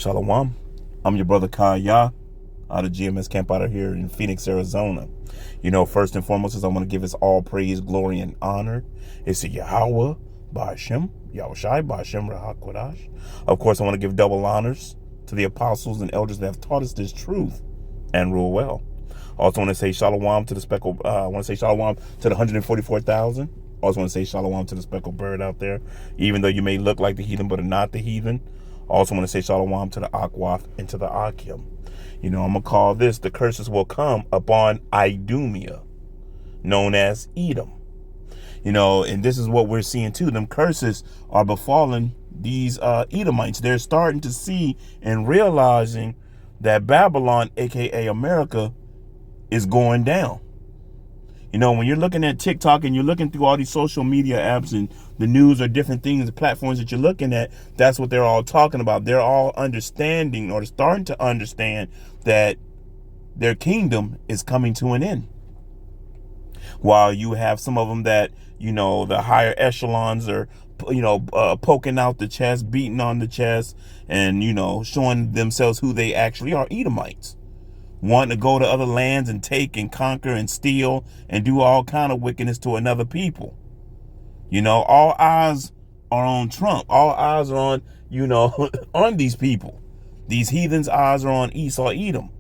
Shalom. I'm your brother Kaya out of GMS camp out of here in Phoenix, Arizona. First and foremost is I want to give us all praise, glory, and honor. It's to Yahweh, Ba'ashem, Yahushai, Ba'ashem, Rahakwadash. Of course, I want to give double honors to the apostles and elders that have taught us this truth and rule well. Also want to say shalom to the speckled, I want to say shalom to the 144,000. Also want to say shalom to the speckled bird out there, even though you may look like the heathen but are not the heathen. Also want to say shalom to the Akwaf and to the Akim. I'm going to call this, the curses will come upon Idumea, known as Edom. And this is what we're seeing too. Them curses are befalling these Edomites. They're starting to see and realizing that Babylon, aka America, is going down. When you're looking at TikTok and you're looking through all these social media apps and the news or different things, the platforms that you're looking at, that's what they're all talking about. They're all understanding or starting to understand that their kingdom is coming to an end. While you have some of them that, the higher echelons are, poking out the chest, beating on the chest, and, showing themselves who they actually are, Edomites. Wanting to go to other lands and take and conquer and steal and do all kind of wickedness to another people. All eyes are on Trump. All eyes are on, on these people. These heathens' eyes are on Esau, Edom.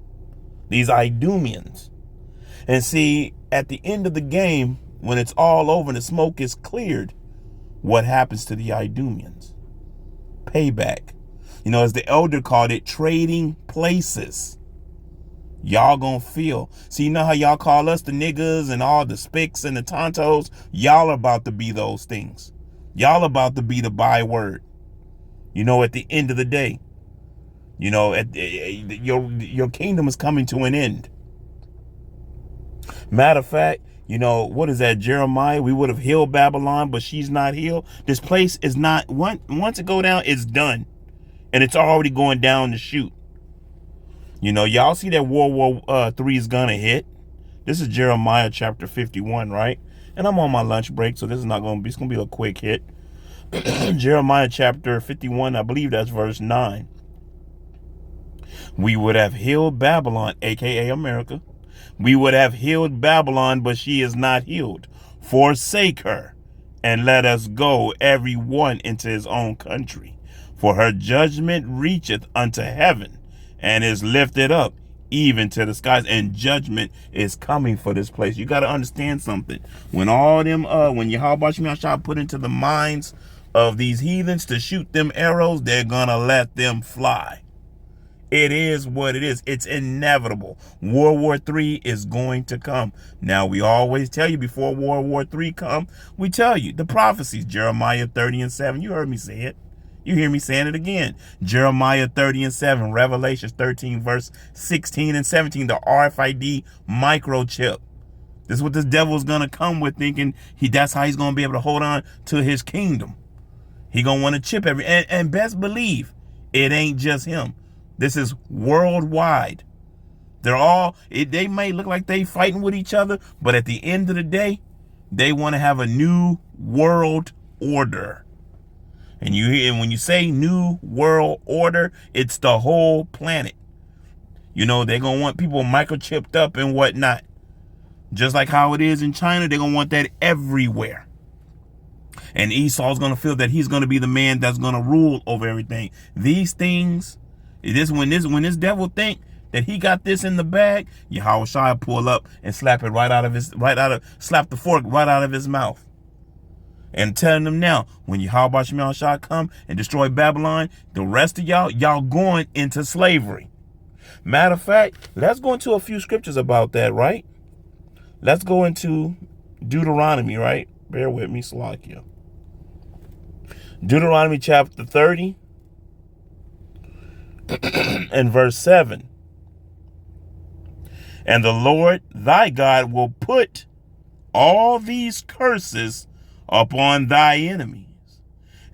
These Idumians. And see, at the end of the game, when it's all over and the smoke is cleared, what happens to the Idumians? Payback. As the elder called it, trading places. Y'all gonna feel. See, how y'all call us the niggas and all the spics and the tontos? Y'all are about to be those things. Y'all about to be the byword. At the end of the day, your kingdom is coming to an end. Matter of fact, what is that, Jeremiah? We would have healed Babylon, but she's not healed. This place is not, once it go down, it's done. And it's already going down the chute. Y'all see that World War III is gonna hit. This is Jeremiah chapter 51, right? And I'm on my lunch break, so this is not gonna be, it's gonna be a quick hit. Jeremiah chapter 51, I believe that's verse 9. We would have healed Babylon, aka America. We would have healed Babylon, but she is not healed. Forsake her, and let us go, every one into his own country. For her judgment reacheth unto heaven, and is lifted up even to the skies, and judgment is coming for this place. You got to understand something. When all them, when Yahweh Shah put into the minds of these heathens to shoot them arrows, they're gonna let them fly. It is what it is. It's inevitable. World War III is going to come. Now, we always tell you before World War III come, we tell you the prophecies, Jeremiah 30:7. You heard me say it. You hear me saying it again. Jeremiah 30:7, Revelations 13, verse 16 and 17, the RFID microchip. This is what this devil is going to come with, thinking that's how he's going to be able to hold on to his kingdom. He going to want to chip and best believe it ain't just him. This is worldwide. They may look like they fighting with each other, but at the end of the day, they want to have a new world order. And when you say new world order, it's the whole planet. They're going to want people microchipped up and whatnot. Just like how it is in China, they're going to want that everywhere. And Esau's going to feel that he's going to be the man that's going to rule over everything. These things, when this devil think that he got this in the bag, Yahweh Shai pull up and slap it slap the fork right out of his mouth. And telling them now, when Yahweh Shai come and destroy Babylon, the rest of y'all going into slavery. Matter of fact, let's go into a few scriptures about that, right? Let's go into Deuteronomy, right? Bear with me, Salakia. Deuteronomy chapter 30 and verse 7. And the Lord thy God will put all these curses upon thy enemies,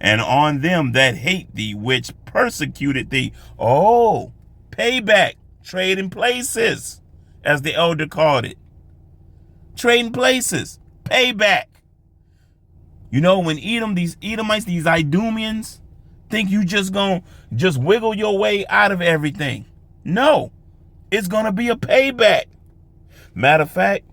and on them that hate thee, which persecuted thee. Oh, payback, trading places, as the elder called it. Trading places, payback. When these Edomites, these Idumians, think you just gonna just wiggle your way out of everything. No, it's gonna be a payback. Matter of fact,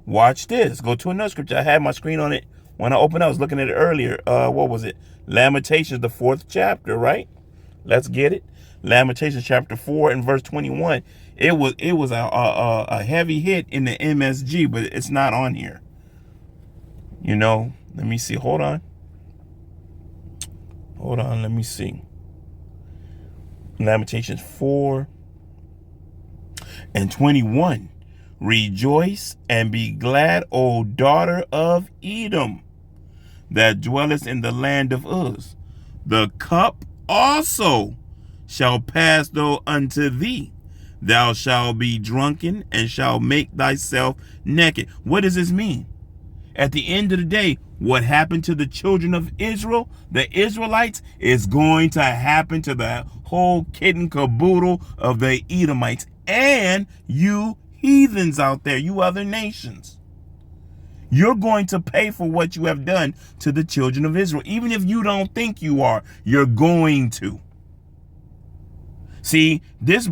watch this. Go to another scripture. I had my screen on it when I opened. I was looking at it earlier. What was it? Lamentations, the 4th chapter, right? Let's get it. Lamentations chapter 4 and verse 21. It was a heavy hit in the MSG, but it's not on here. You know, let me see. Hold on. Let me see. Lamentations 4 and 21. Rejoice and be glad, O daughter of Edom, that dwellest in the land of Uz. The cup also shall pass though unto thee. Thou shalt be drunken and shalt make thyself naked. What does this mean? At the end of the day, what happened to the children of Israel, the Israelites, is going to happen to the whole kit and caboodle of the Edomites and you heathens out there, you other nations. You're going to pay for what you have done to the children of Israel. Even if you don't think you are, you're going to. See, this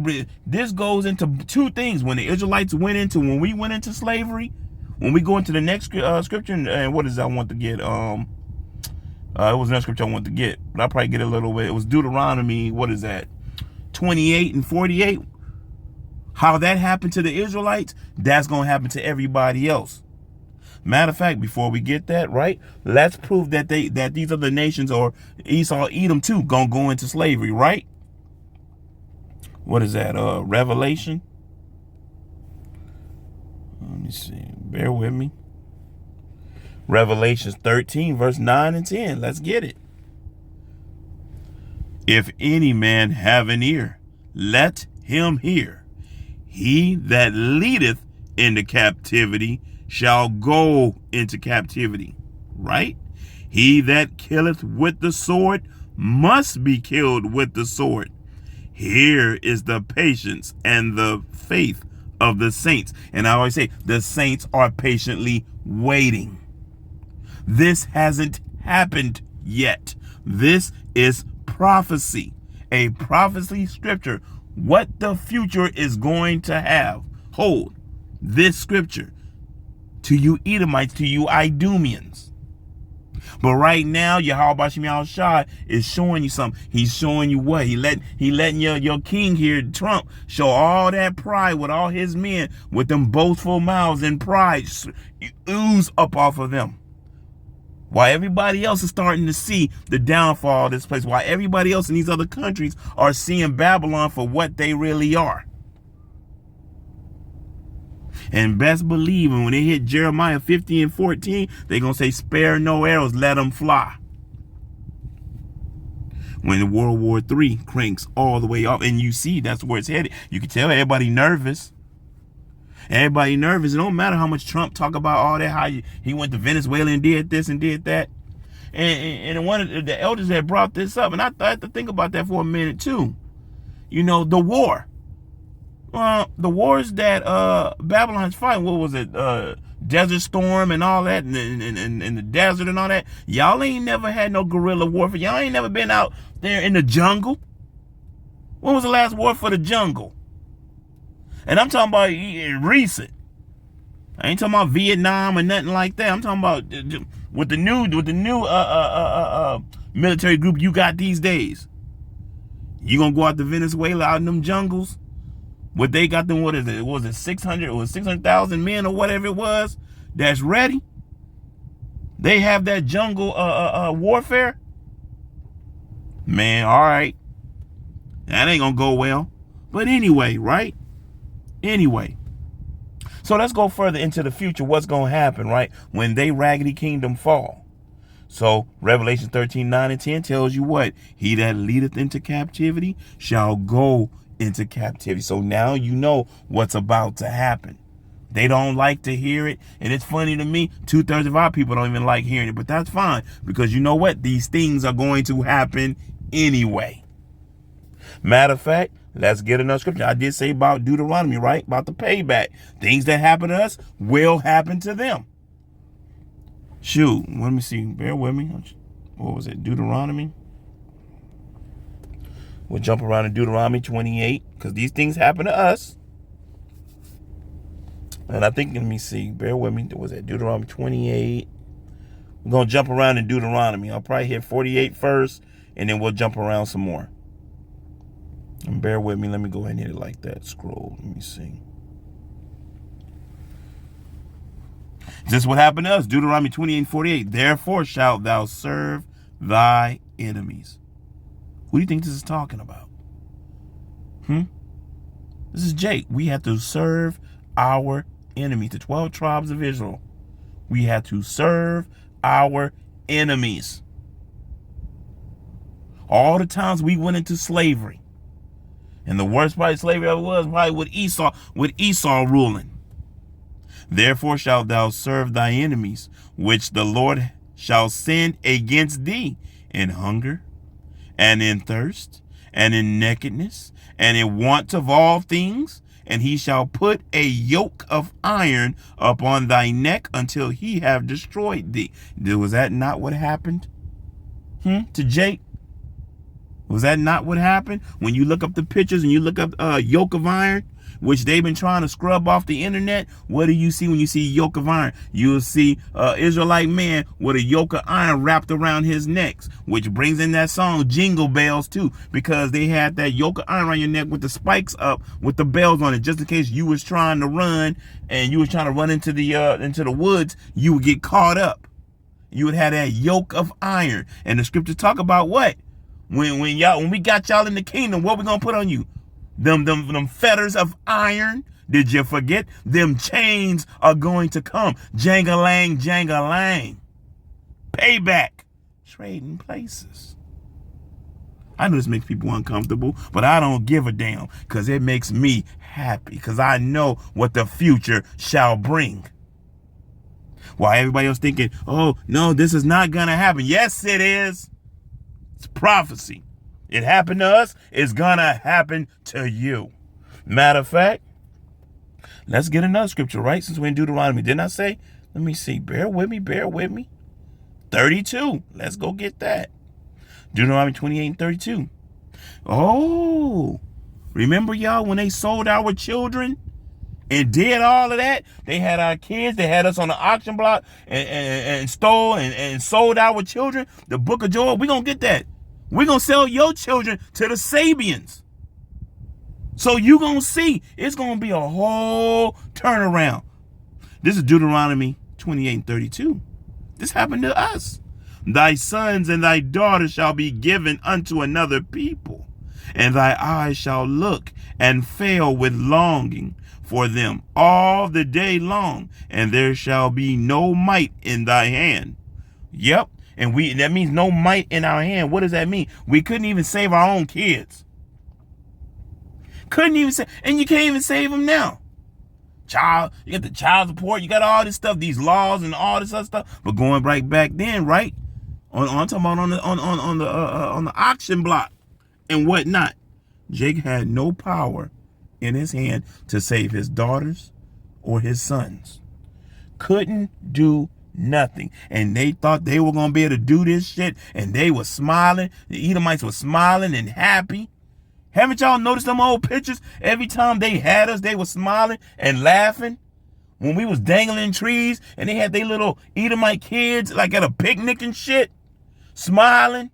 goes into two things. When we went into slavery, when we go into the next scripture, and what is that I want to get? It was another scripture I want to get, but I'll probably get a little bit. It was Deuteronomy, what is that? 28 and 48. How that happened to the Israelites, that's going to happen to everybody else. Matter of fact, before we get that, right, let's prove that these other nations or Esau, Edom too, going to go into slavery, right? What is that? Revelation? Let me see. Bear with me. Revelations 13, verse 9 and 10. Let's get it. If any man have an ear, let him hear. He that leadeth into captivity shall go into captivity, right? He that killeth with the sword must be killed with the sword. Here is the patience and the faith of the saints. And I always say the saints are patiently waiting. This hasn't happened yet. This is prophecy, a prophecy scripture. What the future is going to have. Hold this scripture to you Edomites, to you Idumians. But right now, Yahweh Shem Yahushua is showing you something. He's showing you what? He letting your king here, Trump, show all that pride with all his men, with them boastful mouths and pride ooze up off of them. While everybody else is starting to see the downfall of this place, while everybody else in these other countries are seeing Babylon for what they really are. And best believe when they hit Jeremiah 50 and 14, they're going to say, spare no arrows, let them fly. When World War III cranks all the way up, and you see that's where it's headed, you can tell everybody nervous. Everybody nervous. It don't matter how much Trump talk about all that, how he went to Venezuela and did this and did that. And one of the elders had brought this up, and I had to think about that for a minute too. You know, the war. The wars that Babylon's fighting, what was it? Desert Storm and all that, and the desert and all that. Y'all ain't never had no guerrilla warfare. Y'all ain't never been out there in the jungle. When was the last war for the jungle? And I'm talking about recent. I ain't talking about Vietnam or nothing like that. I'm talking about with the new military group you got these days. You gonna go out to Venezuela out in them jungles? What they got them? What is it? Was it 600 or 600,000 men or whatever it was that's ready? They have that jungle warfare. Man, all right, that ain't gonna go well. But anyway, right? Anyway, so let's go further into the future. What's going to happen, right, when they raggedy kingdom fall? So Revelation 13, 9 and 10 tells you what? He that leadeth into captivity shall go into captivity. So now you know what's about to happen. They don't like to hear it. And it's funny to me, 2/3 of our people don't even like hearing it. But that's fine, because you know what? These things are going to happen anyway. Matter of fact, let's get another scripture. I did say about Deuteronomy, right? About the payback. Things that happen to us will happen to them. Shoot, let me see. Bear with me. What was it? Deuteronomy? We'll jump around in Deuteronomy 28 because these things happen to us. And I think, let me see, bear with me. Was that Deuteronomy 28? We're going to jump around in Deuteronomy. I'll probably hit 48 first, and then we'll jump around some more. And bear with me. Let me go ahead and hit it like that. Scroll. Let me see. This is what happened to us. Deuteronomy 28 and 48. Therefore shalt thou serve thy enemies. Who do you think this is talking about? This is Jake. We have to serve our enemies. The 12 tribes of Israel. We had to serve our enemies. All the times we went into slavery. And the worst part of slavery ever was probably with Esau ruling. Therefore shalt thou serve thy enemies, which the Lord shall send against thee in hunger, and in thirst, and in nakedness, and in want of all things. And he shall put a yoke of iron upon thy neck until he have destroyed thee. Was that not what happened to Jake? Was that not what happened? When you look up the pictures and you look up yoke of iron, which they've been trying to scrub off the internet, what do you see when you see yoke of iron? You'll see Israelite man with a yoke of iron wrapped around his neck, which brings in that song Jingle Bells too, because they had that yoke of iron around your neck with the spikes up with the bells on it, just in case you was trying to run and you was trying to run into the woods, you would get caught up. You would have that yoke of iron. And the scriptures talk about what? When we got y'all in the kingdom, what we gonna put on you? Them fetters of iron. Did you forget? Them chains are going to come. Jangalang, jangalang. Payback. Trading places. I know this makes people uncomfortable, but I don't give a damn because it makes me happy because I know what the future shall bring. While everybody else thinking, oh, no, this is not going to happen. Yes, it is. It's prophecy. It happened to us. It's going to happen to you. Matter of fact, let's get another scripture, right? Since we're in Deuteronomy. Didn't I say? Let me see. Bear with me. 32. Let's go get that. Deuteronomy 28 and 32. Oh, remember y'all when they sold our children and did all of that? They had our kids. They had us on the auction block and stole and sold our children. The book of Joel, we're going to get that. We're going to sell your children to the Sabians. So you're going to see it's going to be a whole turnaround. This is Deuteronomy 28 and 32. This happened to us. Thy sons and thy daughters shall be given unto another people, and thy eyes shall look and fail with longing for them all the day long, and there shall be no might in thy hand. Yep. And that means no might in our hand. What does that mean? We couldn't even save our own kids. Couldn't even save, and you can't even save them now. You got the child support, you got all this stuff, these laws and all this other stuff. But going right back then, right? I'm talking about on the auction block and whatnot. Jake had no power in his hand to save his daughters or his sons. Couldn't do nothing. And they thought they were going to be able to do this shit, and they were smiling. The Edomites were smiling and happy. Haven't y'all noticed them old pictures? Every time they had us, they were smiling and laughing. When we was dangling in trees and they had their little Edomite kids like at a picnic and shit, smiling.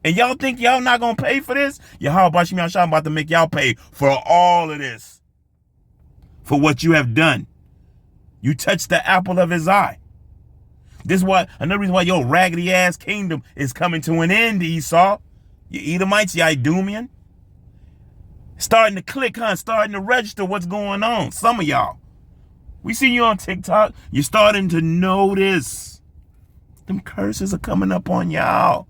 And y'all think y'all not going to pay for this? Yahweh Bashim Yahshua about to make y'all pay for all of this. For what you have done. You touched the apple of his eye. This is why, another reason why your raggedy ass kingdom is coming to an end, Esau. You Edomites, you Idumian. Starting to click, starting to register what's going on. Some of y'all. We see you on TikTok. You're starting to notice. Them curses are coming up on y'all.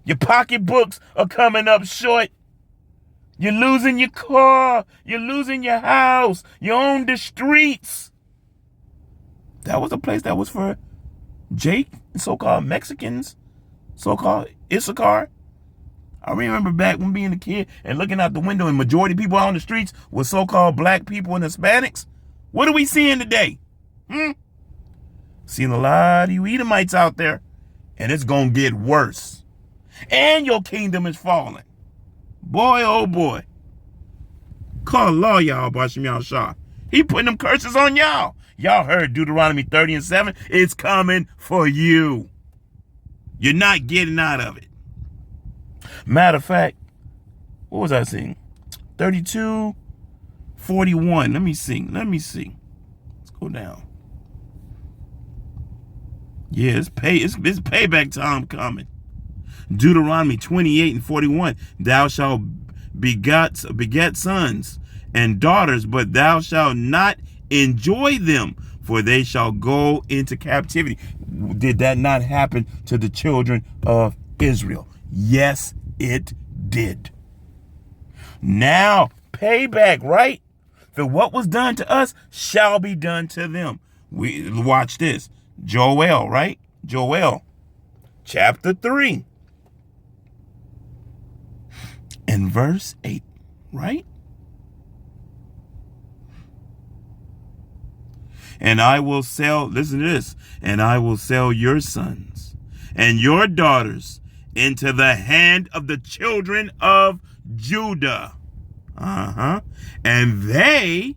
Your pocketbooks are coming up short. You're losing your car. You're losing your house. You own the streets. That was a place that was for Jake, so-called Mexicans, so-called Issachar. I remember back when being a kid and looking out the window and majority of people on the streets were so-called black people and Hispanics. What are we seeing today? Seeing a lot of you Edomites out there, and it's going to get worse. And your kingdom is falling. Boy, oh boy. Call law, y'all, Bashim Yah Shah. He putting them curses on y'all. Y'all heard Deuteronomy 30:7. It's coming for you. You're not getting out of it. Matter of fact, what was I saying? 32:41. Let me see. Let's go down. Yeah, it's payback time coming. Deuteronomy 28:41. Thou shalt beget sons and daughters, but thou shalt not enjoy them, for they shall go into captivity. Did that not happen to the children of Israel? Yes, it did. Now, payback, right? For what was done to us shall be done to them. We watch this. Joel, right? Joel, chapter 3, and verse 8, right? And I will sell, listen to this, and I will sell your sons and your daughters into the hand of the children of Judah. And they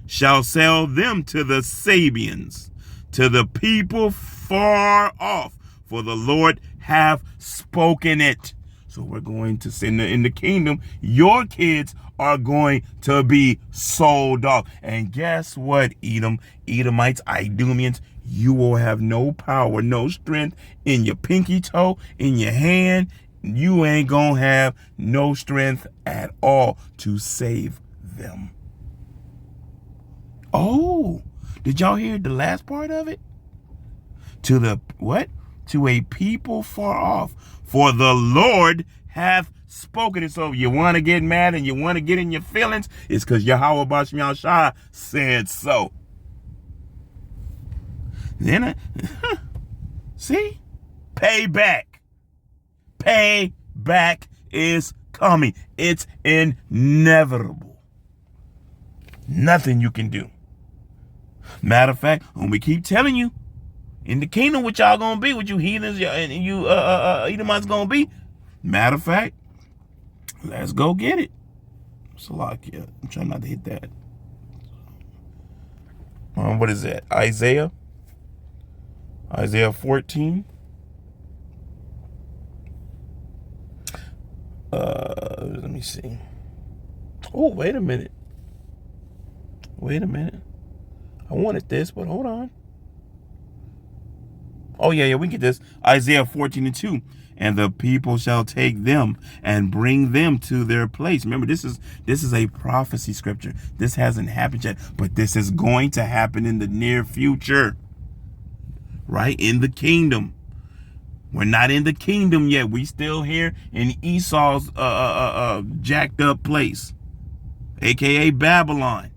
shall sell them to the Sabians, to the people far off, for the Lord hath spoken it. So we're going to send in the kingdom. Your kids are going to be sold off. And guess what, Edomites, Idumians, you will have no power, no strength in your pinky toe, in your hand. You ain't gonna have no strength at all to save them. Oh, did y'all hear the last part of it? To the what? To a people far off, for the Lord hath spoken it. So if you want to get mad and you want to get in your feelings, it's because Yahweh Bashim Yah Shah said so. Then, see? Payback. Payback is coming. It's inevitable. Nothing you can do. Matter of fact, when we keep telling you, in the kingdom, what y'all gonna be, what you heathens and you Edomites gonna be. Matter of fact, let's go get it. Salakia. I'm trying not to hit that. What is that? Isaiah 14. Let me see. Oh, wait a minute. I wanted this, but hold on. Oh, yeah, we can get this. Isaiah 14:2. And the people shall take them and bring them to their place. Remember, this is a prophecy scripture. This hasn't happened yet, but this is going to happen in the near future. Right? In the kingdom. We're not in the kingdom yet. We still here in Esau's jacked up place, aka Babylon.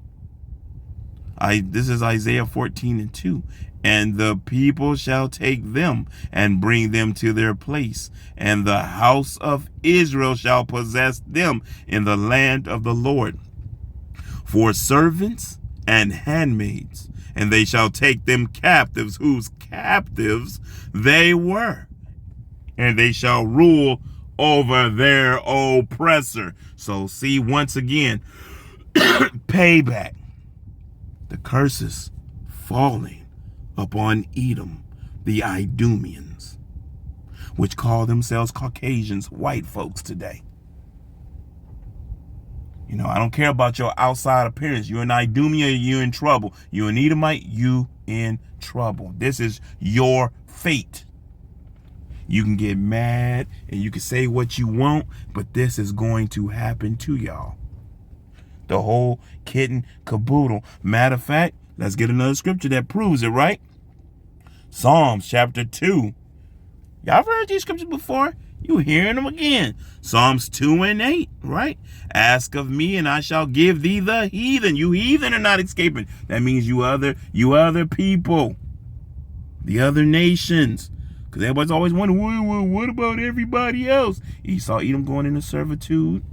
This is Isaiah 14:2. And the people shall take them and bring them to their place, and the house of Israel shall possess them in the land of the Lord for servants and handmaids, and they shall take them captives, whose captives they were, and they shall rule over their oppressor. So see, once again, payback. The curses falling upon Edom, the Idumians, which call themselves Caucasians, white folks today. You know, I don't care about your outside appearance. You're an Idumea, you're in trouble. You're an Edomite, you in trouble. This is your fate. You can get mad and you can say what you want, but this is going to happen to y'all. The whole kit and caboodle. Matter of fact, let's get another scripture that proves it, right? Psalms chapter 2. Y'all heard these scriptures before? You hearing them again. Psalms 2:8, right? Ask of me and I shall give thee the heathen. You heathen are not escaping. That means you other people, the other nations. Because everybody's always wondering, what about everybody else? Esau, Edom going into servitude.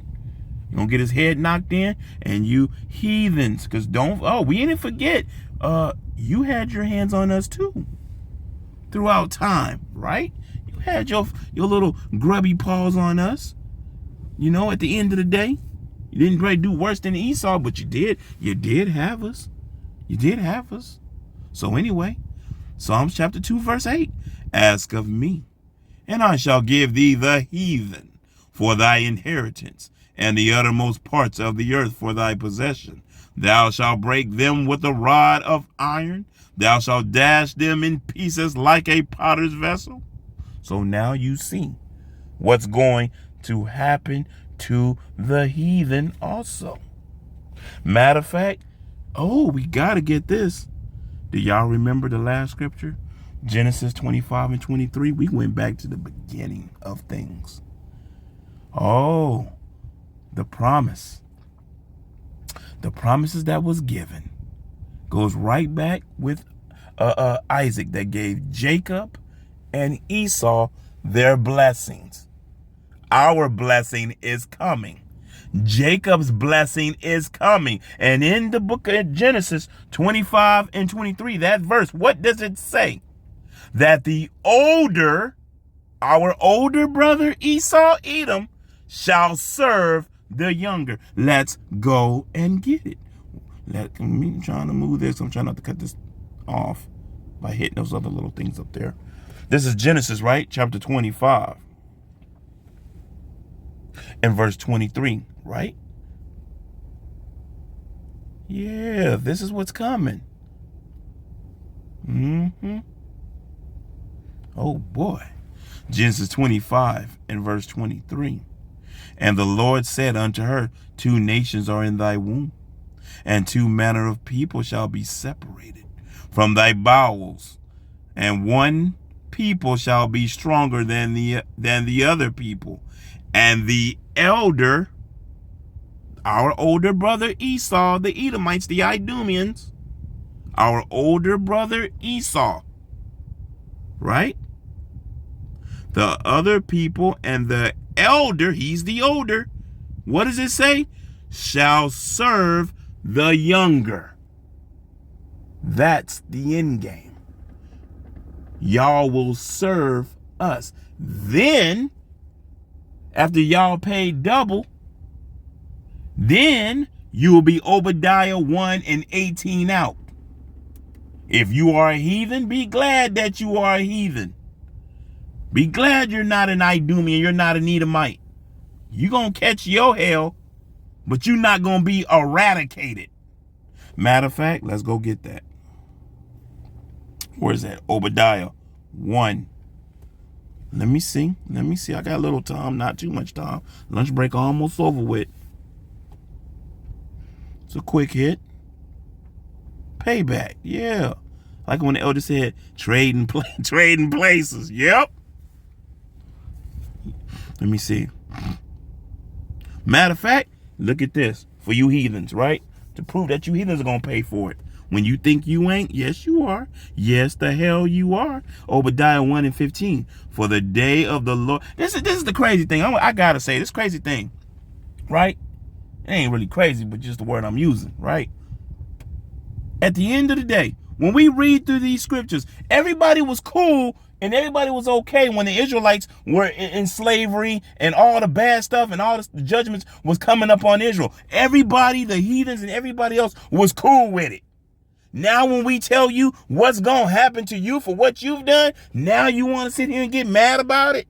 You're going to get his head knocked in. And you heathens. Because we didn't forget. You had your hands on us too. Throughout time, right? You had your little grubby paws on us. You know, at the end of the day, you didn't probably do worse than Esau, but you did. You did have us. You did have us. So anyway, Psalms chapter 2, verse 8. Ask of me, and I shall give thee the heathen for thy inheritance, and the uttermost parts of the earth for thy possession. Thou shalt break them with a rod of iron. Thou shalt dash them in pieces like a potter's vessel. So now you see what's going to happen to the heathen also. Matter of fact, we got to get this. Do y'all remember the last scripture? Genesis 25 and 23. We went back to the beginning of things. Oh, the promise. The promises that was given goes right back with Isaac, that gave Jacob and Esau their blessings. Our blessing is coming. Jacob's blessing is coming. And in the book of Genesis 25 and 23, that verse, what does it say? That our older brother Esau, Edom, shall serve the younger. Let's go and get it. I'm trying to move this. I'm trying not to cut this off by hitting those other little things up there. This is Genesis, right? Chapter 25 and verse 23, right? Yeah, this is what's coming. Oh boy. Genesis 25 and verse 23. And the Lord said unto her, 2 nations are in thy womb, and 2 manner of people shall be separated from thy bowels, and one people shall be stronger than the other people, and the elder, our older brother Esau, the Edomites, the Idumians, our older brother Esau, right? The other people and the elder, he's the older, what does it say? Shall serve the younger. That's the end game. Y'all will serve us. Then, after y'all pay double, then you will be Obadiah 1 and 18 out. If you are a heathen, be glad that you are a heathen. Be glad you're not an Idumean, you're not an Edomite. You're going to catch your hell, but you're not going to be eradicated. Matter of fact, let's go get that. Where's that? Obadiah 1. Let me see. I got a little time, not too much time. Lunch break almost over with. It's a quick hit. Payback, yeah. Like when the elder said, trading places. Yep. Let me see. Matter of fact, look at this. For you heathens, right? To prove that you heathens are going to pay for it. When you think you ain't, yes, you are. Yes, the hell you are. Obadiah 1 and 15. For the day of the Lord. This is the crazy thing. I got to say, this crazy thing, right? It ain't really crazy, but just the word I'm using, right? At the end of the day, when we read through these scriptures, everybody was cool and everybody was okay when the Israelites were in slavery and all the bad stuff and all the judgments was coming up on Israel. Everybody, the heathens and everybody else was cool with it. Now when we tell you what's going to happen to you for what you've done, now you want to sit here and get mad about it?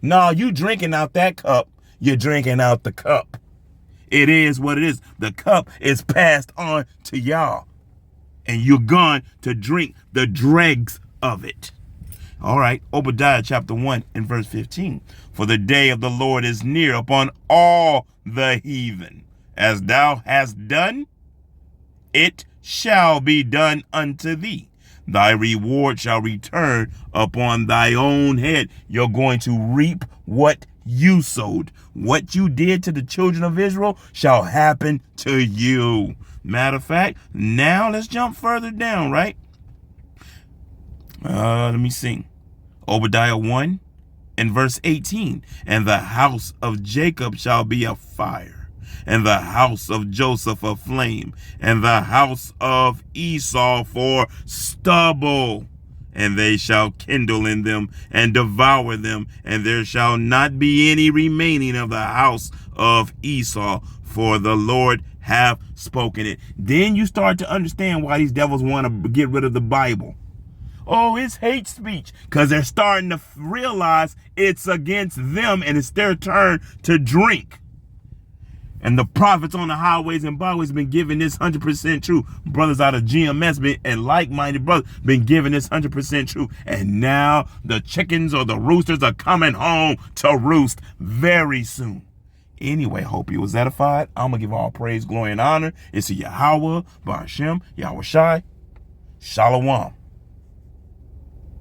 No, you drinking out that cup. You're drinking out the cup. It is what it is. The cup is passed on to y'all. And you're going to drink the dregs of it. All right, Obadiah chapter 1 and verse 15. For the day of the Lord is near upon all the heathen. As thou hast done, it shall be done unto thee. Thy reward shall return upon thy own head. You're going to reap what you sowed. What you did to the children of Israel shall happen to you. Matter of fact, now let's jump further down, right? Let me see. Obadiah 1 and verse 18. And the house of Jacob shall be a fire, and the house of Joseph a flame, and the house of Esau for stubble. and they shall kindle in them and devour them, and there shall not be any remaining of the house of Esau, for the Lord hath spoken it. Then you start to understand why these devils want to get rid of the Bible. Oh, it's hate speech, because they're starting to realize it's against them and it's their turn to drink. And the prophets on the highways and byways been giving this 100% true. Brothers out of GMS and like-minded brothers been giving this 100% true. And now the chickens or the roosters are coming home to roost very soon. Anyway, hope you was edified. I'm going to give all praise, glory, and honor. It's a Yahweh, Ba'ashem, Yahweh Shai. Shalom.